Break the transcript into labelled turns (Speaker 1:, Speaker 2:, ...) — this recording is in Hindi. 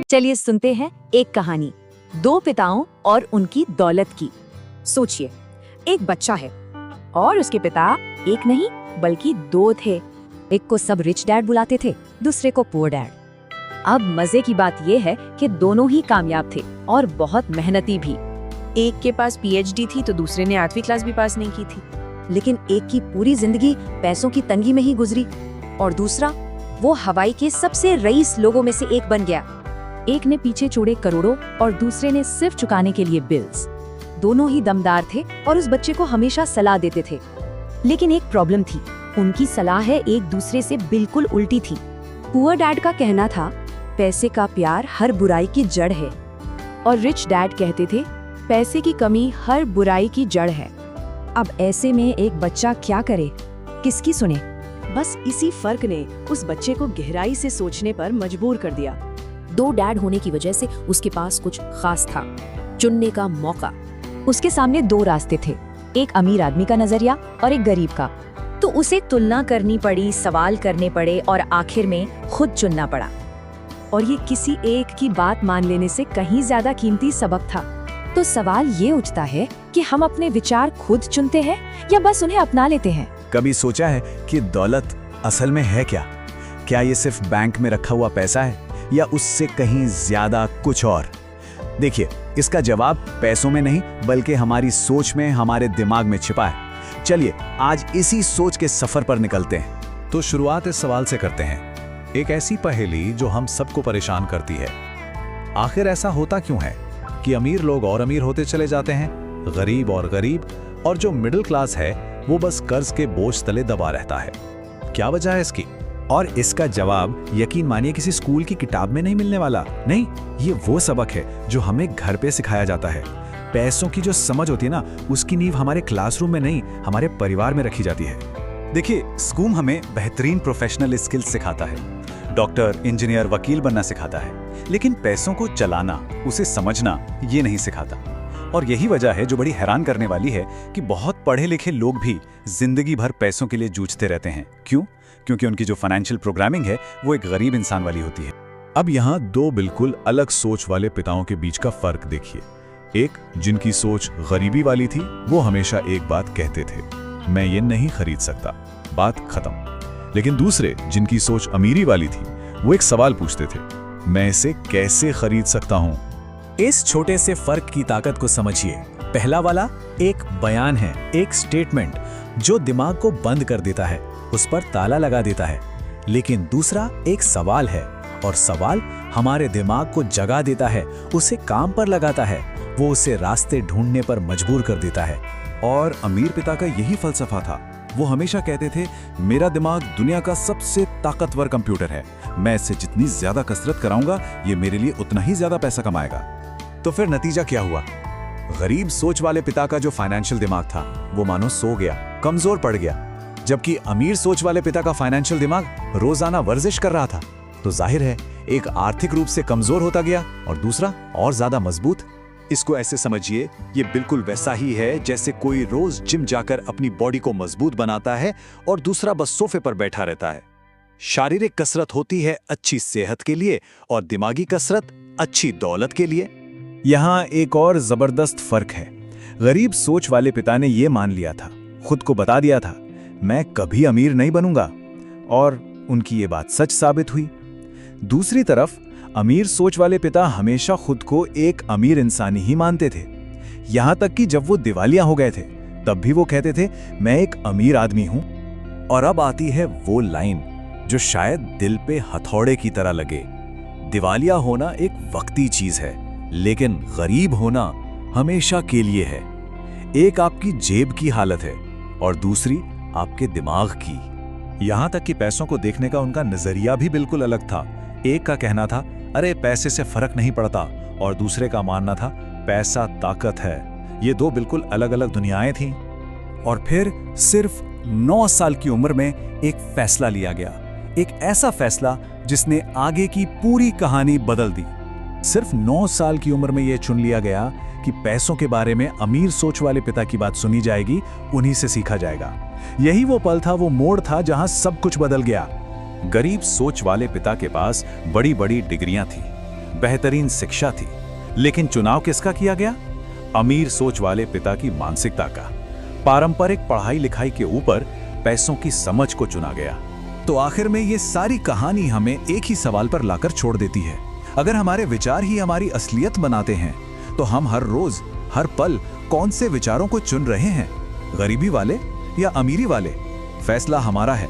Speaker 1: चलिए सुनते हैं एक कहानी, दो पिताओं और उनकी दौलत की।
Speaker 2: सोचिए, एक बच्चा है और उसके पिता एक नहीं बल्कि दो थे। एक को सब रिच डैड बुलाते थे, दूसरे को पुअर डैड। अब मजे की बात यह है कि दोनों ही कामयाब थे और बहुत मेहनती भी।
Speaker 3: एक के पास पीएचडी थी तो दूसरे ने 8वीं क्लास भी पास नहीं की थी।
Speaker 2: लेकिन एक की पूरी जिंदगी पैसों की तंगी में ही गुजरी और दूसरा वो हवाई के सबसे रईस लोगों में से एक बन गया। एक ने पीछे छोड़े करोड़ों और दूसरे ने सिर्फ चुकाने के लिए बिल्स। दोनों ही दमदार थे और उस बच्चे को हमेशा सलाह देते थे। लेकिन एक प्रॉब्लम थी, उनकी सलाहें एक दूसरे से बिल्कुल उल्टी थी। पुअर डैड का कहना था पैसे का प्यार हर बुराई की जड़ है और रिच डैड कहते थे पैसे की कमी हर बुराई की जड़ है। अब ऐसे में एक बच्चा क्या करे, किसकी सुने?
Speaker 3: बस इसी फर्क ने उस बच्चे को गहराई से सोचने पर मजबूर कर दिया।
Speaker 2: दो डैड होने की वजह से उसके पास कुछ खास था, चुनने का मौका। उसके सामने दो रास्ते थे, एक अमीर आदमी का नजरिया और एक गरीब का। तो उसे तुलना करनी पड़ी, सवाल करने पड़े और आखिर में खुद चुनना पड़ा। और ये किसी एक की बात मान लेने से कहीं ज्यादा कीमती सबक था। तो सवाल ये उठता है कि हम अपने विचार खुद चुनते हैं या बस उन्हें अपना लेते हैं?
Speaker 4: कभी सोचा है कि दौलत असल में है क्या? क्या ये सिर्फ बैंक में रखा हुआ पैसा है या उससे कहीं ज्यादा कुछ और? देखिए, इसका जवाब पैसों में नहीं बल्कि हमारी सोच में, हमारे दिमाग में छिपा है। चलिए आज इसी सोच के सफर पर निकलते हैं।
Speaker 5: तो शुरुआत इस सवाल से करते हैं, एक ऐसी पहेली जो हम सबको परेशान करती है। आखिर ऐसा होता क्यों है कि अमीर लोग और अमीर होते चले जाते हैं, गरीब और गरीब, और जो मिडिल क्लास है वो बस कर्ज के बोझ तले दबा रहता है? क्या वजह है इसकी?
Speaker 4: और इसका जवाब यकीन मानिए किसी स्कूल की किताब में नहीं मिलने वाला। नहीं, ये वो सबक है जो हमें घर पे सिखाया जाता है। पैसों की जो समझ होती है ना, उसकी नींव हमारे क्लासरूम में नहीं, हमारे परिवार में रखी जाती है। देखिए, स्कूल हमें बेहतरीन प्रोफेशनल स्किल्स सिखाता है, डॉक्टर, इंजीनियर, वकील बनना सिखाता है, लेकिन पैसों को चलाना, उसे समझना ये नहीं सिखाता। और यही वजह है जो बड़ी हैरान करने वाली है कि बहुत पढ़े लिखे लोग भी जिंदगी भर पैसों के लिए जूझते रहते हैं। क्यों? क्योंकि उनकी जो फाइनेंशियल प्रोग्रामिंग है वो एक गरीब इंसान वाली होती है।
Speaker 5: अब यहाँ दो बिल्कुल अलग सोच वाले पिताओं के बीच का फर्क देखिए। एक जिनकी सोच गरीबी वाली थी, वो हमेशा एक बात कहते थे, मैं ये नहीं खरीद सकता, बात खत्म। लेकिन दूसरे जिनकी सोच अमीरी वाली थी, वो एक सवाल पूछते थे, मैं इसे कैसे खरीद सकता हूँ?
Speaker 4: इस छोटे से फर्क की ताकत को समझिए। पहला वाला एक बयान है, एक स्टेटमेंट जो दिमाग को बंद कर देता है, उस पर ताला लगा देता है। लेकिन दूसरा एक सवाल है, और सवाल हमारे दिमाग को जगा देता है, उसे काम पर लगाता है, वो उसे रास्ते ढूंढने पर मजबूर कर देता है।
Speaker 5: और अमीर पिता का यही फलसफा था। वो हमेशा कहते थे, मेरा दिमाग दुनिया का सबसे ताकतवर कंप्यूटर है, मैं इससे जितनी ज्यादा कसरत कराऊंगा ये मेरे लिए उतना ही ज्यादा पैसा कमाएगा।
Speaker 4: तो फिर नतीजा क्या हुआ? गरीब सोच वाले पिता का जो फाइनेंशियल दिमाग था वो मानो सो गया, कमजोर पड़ गया, जबकि अमीर सोच वाले पिता का फाइनेंशियल दिमाग रोजाना वर्जिश कर रहा था। तो जाहिर है एक आर्थिक रूप से कमजोर होता गया और दूसरा और ज्यादा मजबूत। इसको ऐसे समझिए, ये बिल्कुल वैसा ही है जैसे कोई रोज जिम जाकर अपनी बॉडी को मजबूत बनाता है और दूसरा बस सोफे पर बैठा रहता है। शारीरिक कसरत होती है अच्छी सेहत के लिए और दिमागी कसरत अच्छी दौलत के लिए। यहाँ एक और जबरदस्त फर्क है। गरीब सोच वाले पिता ने यह मान लिया था, खुद को बता दिया था, मैं कभी अमीर नहीं बनूंगा, और उनकी ये बात सच साबित हुई। दूसरी तरफ अमीर सोच वाले पिता हमेशा खुद को एक अमीर इंसान ही मानते थे। यहां तक कि जब वो दिवालिया हो गए थे तब भी वो कहते थे, मैं एक अमीर आदमी हूं। और अब आती है वो लाइन जो शायद दिल पे हथौड़े की तरह लगे। दिवालिया होना एक वक्ती चीज है, लेकिन गरीब होना हमेशा के लिए है। एक आपकी जेब की हालत है और दूसरी आपके दिमाग की।
Speaker 5: यहां तक कि पैसों को देखने का उनका नजरिया भी बिल्कुल अलग था। एक का कहना था, अरे पैसे से फर्क नहीं पड़ता, और दूसरे का मानना था, पैसा ताकत है। ये दो बिल्कुल अलग अलग दुनियाएं थीं।
Speaker 4: और फिर सिर्फ 9 साल की उम्र में एक फैसला लिया गया, एक ऐसा फैसला जिसने आगे की पूरी कहानी बदल दी। सिर्फ 9 साल की उम्र में यह चुन लिया गया कि पैसों के बारे में अमीर सोच वाले पिता की बात सुनी जाएगी, उन्हीं से सीखा जाएगा। यही वो पल था, वो मोड़ था जहां सब कुछ बदल गया।
Speaker 5: गरीब सोच वाले पिता के पास बड़ी बड़ी डिग्रियां थीं, बेहतरीन शिक्षा थी, लेकिन चुनाव किसका किया गया? अमीर सोच वाले पिता की मानसिकता का। पारंपरिक पढ़ाई लिखाई के ऊपर पैसों की समझ को चुना गया।
Speaker 4: तो आखिर में ये सारी कहानी हमें एक ही सवाल पर लाकर छोड़ देती है। अगर हमारे विचार ही हमारी असलियत बनाते हैं, तो हम हर रोज हर पल कौन से विचारों को चुन रहे हैं, गरीबी वाले या अमीरी वाले? फैसला हमारा है।